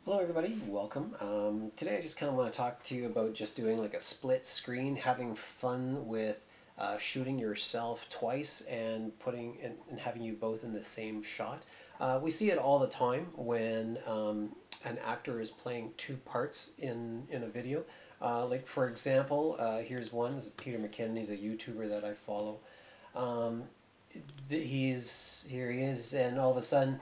Hello everybody, welcome. Today I just kind of want to talk to you about just doing like a split screen, having fun with shooting yourself twice and putting and having you both in the same shot. We see it all the time when an actor is playing two parts in a video. Like for example, here's one. This is Peter McKinnon. He's a YouTuber that I follow. Um, here he is, and all of a sudden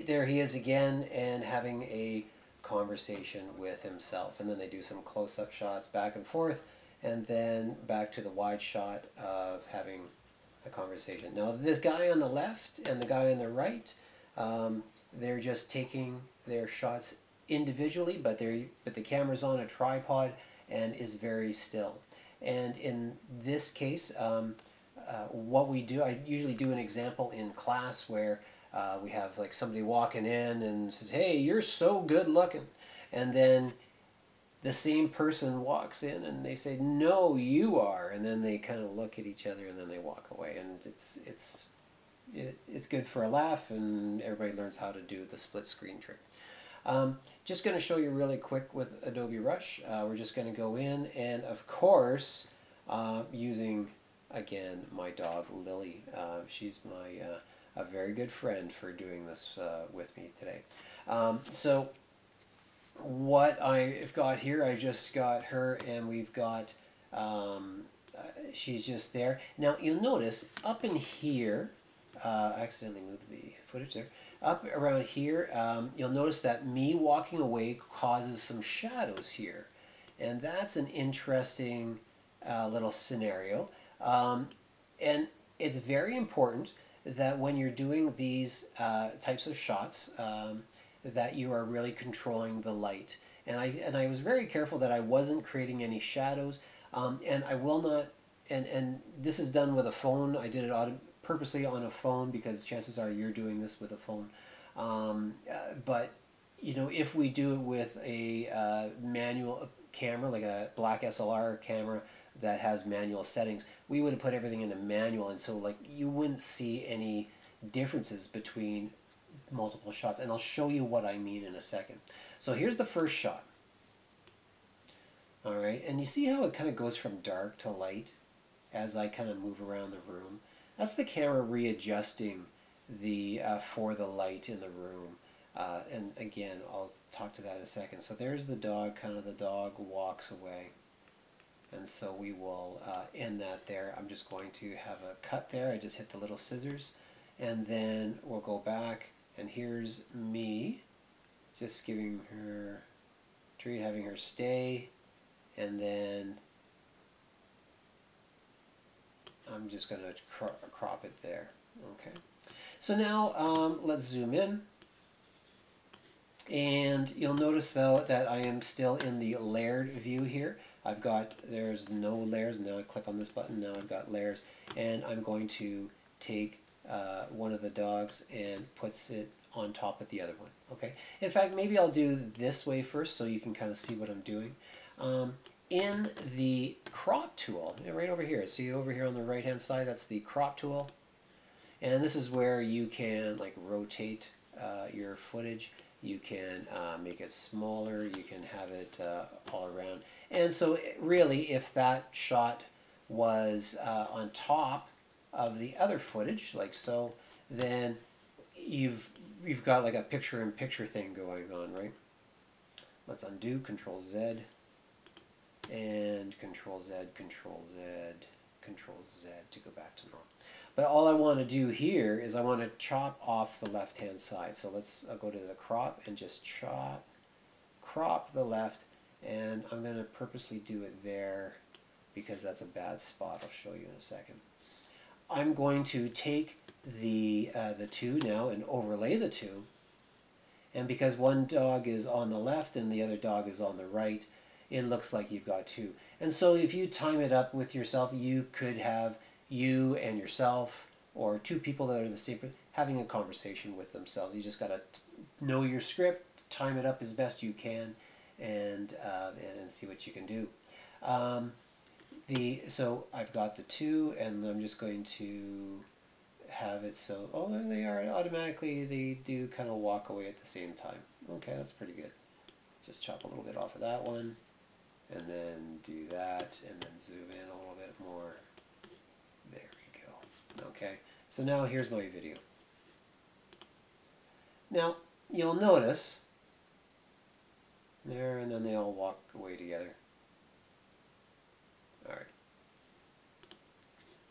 there he is again and having a conversation with himself, and then they do some close-up shots back and forth, and then back to the wide shot of having a conversation. Now this guy on the left and the guy on the right, they're just taking their shots individually, but the camera's on a tripod and is very still. And in this case, what we do, I usually do an example in class where we have like somebody walking in and says, "Hey, you're so good looking," and then the same person walks in and they say, "No, you are," and then they kind of look at each other and then they walk away, and it's good for a laugh, and everybody learns how to do the split screen trick. Just going to show you really quick with Adobe Rush. We're just going to go in and of course using again my dog Lily. She's my a very good friend for doing this with me today. So what I've got here, I just got her, and we've got she's just there. Now you'll notice up in here, I accidentally moved the footage there. Up around here, you'll notice that me walking away causes some shadows here, and that's an interesting little scenario. And it's very important that when you're doing these types of shots, that you are really controlling the light. And I was very careful that I wasn't creating any shadows, and I will not. And this is done with a phone. I did it purposely on a phone because chances are you're doing this with a phone. But you know, if we do it with a manual camera, like a black SLR camera that has manual settings, we would have put everything into manual, and so like you wouldn't see any differences between multiple shots, and I'll show you what I mean in a second. So here's the first shot. All right, and you see how it kind of goes from dark to light as I kind of move around the room. That's the camera readjusting the for the light in the room. And again, I'll talk to that in a second. So there's the dog, kind of the dog walks away. And so we will end that there. I'm just going to have a cut there. I just hit the little scissors. And then we'll go back, and here's me just giving her treat, having her stay, and then I'm just going to crop it there. Okay. So now let's zoom in. And you'll notice though that I am still in the layered view here. There's no layers. Now I click on this button, now I've got layers. And I'm going to take one of the dogs and puts it on top of the other one. Okay. In fact, maybe I'll do this way first so you can kind of see what I'm doing. In the crop tool, right over here, see over here on the right hand side, that's the crop tool. And this is where you can like rotate your footage. You can make it smaller, you can have it all around. And so really, if that shot was on top of the other footage, like so, then you've got like a picture-in-picture thing going on, right? Let's undo, Control Z, and Control Z, Control Z, Control Z to go back to normal. But all I want to do here is I want to chop off the left-hand side. So I'll go to the crop and just crop the left, and I'm going to purposely do it there because that's a bad spot. I'll show you in a second. I'm going to take the two now and overlay the two, and because one dog is on the left and the other dog is on the right, it looks like you've got two. And so if you time it up with yourself, you could have you and yourself, or two people that are the same, having a conversation with themselves. You just got to know your script, time it up as best you can, and see what you can do. So I've got the two, and I'm just going to have it so, oh, there they are automatically, they do kind of walk away at the same time. Okay, that's pretty good. just chop a little bit off of that one, and then do that, and then zoom in a little bit more. There we go. Okay, so now here's my video. Now, you'll notice there, and then they all walk away together. All right.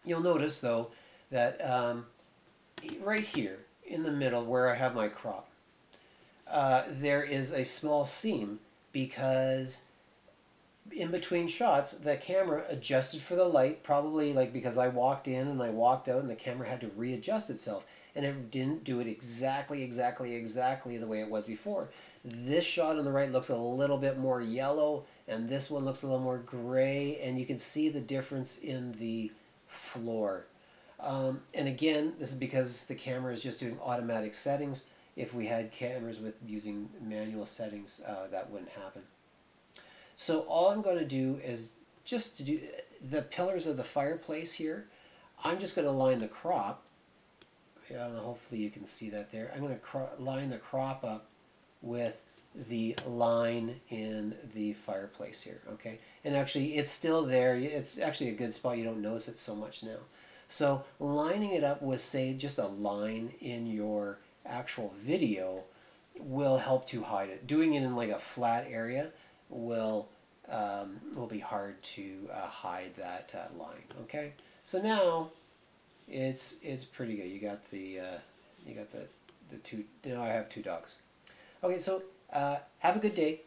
You'll notice, though, that right here in the middle where I have my crop, there is a small seam because in between shots the camera adjusted for the light, probably like because I walked in and I walked out and the camera had to readjust itself, and it didn't do it exactly the way it was before. This shot on the right looks a little bit more yellow, and this one looks a little more gray, and you can see the difference in the floor. And again, this is because the camera is just doing automatic settings. If we had cameras with using manual settings, that wouldn't happen. So all I'm going to do is just to do the pillars of the fireplace here. I'm just going to line the crop. I don't know, hopefully you can see that there. I'm going to line the crop up with the line in the fireplace here, okay? And actually, it's still there. It's actually a good spot. You don't notice it so much now. So lining it up with, say, just a line in your actual video will help to hide it. Doing it in like a flat area will be hard to hide that line, okay? So now it's pretty good. You got the two. Now I have two dogs. Okay, so have a good day.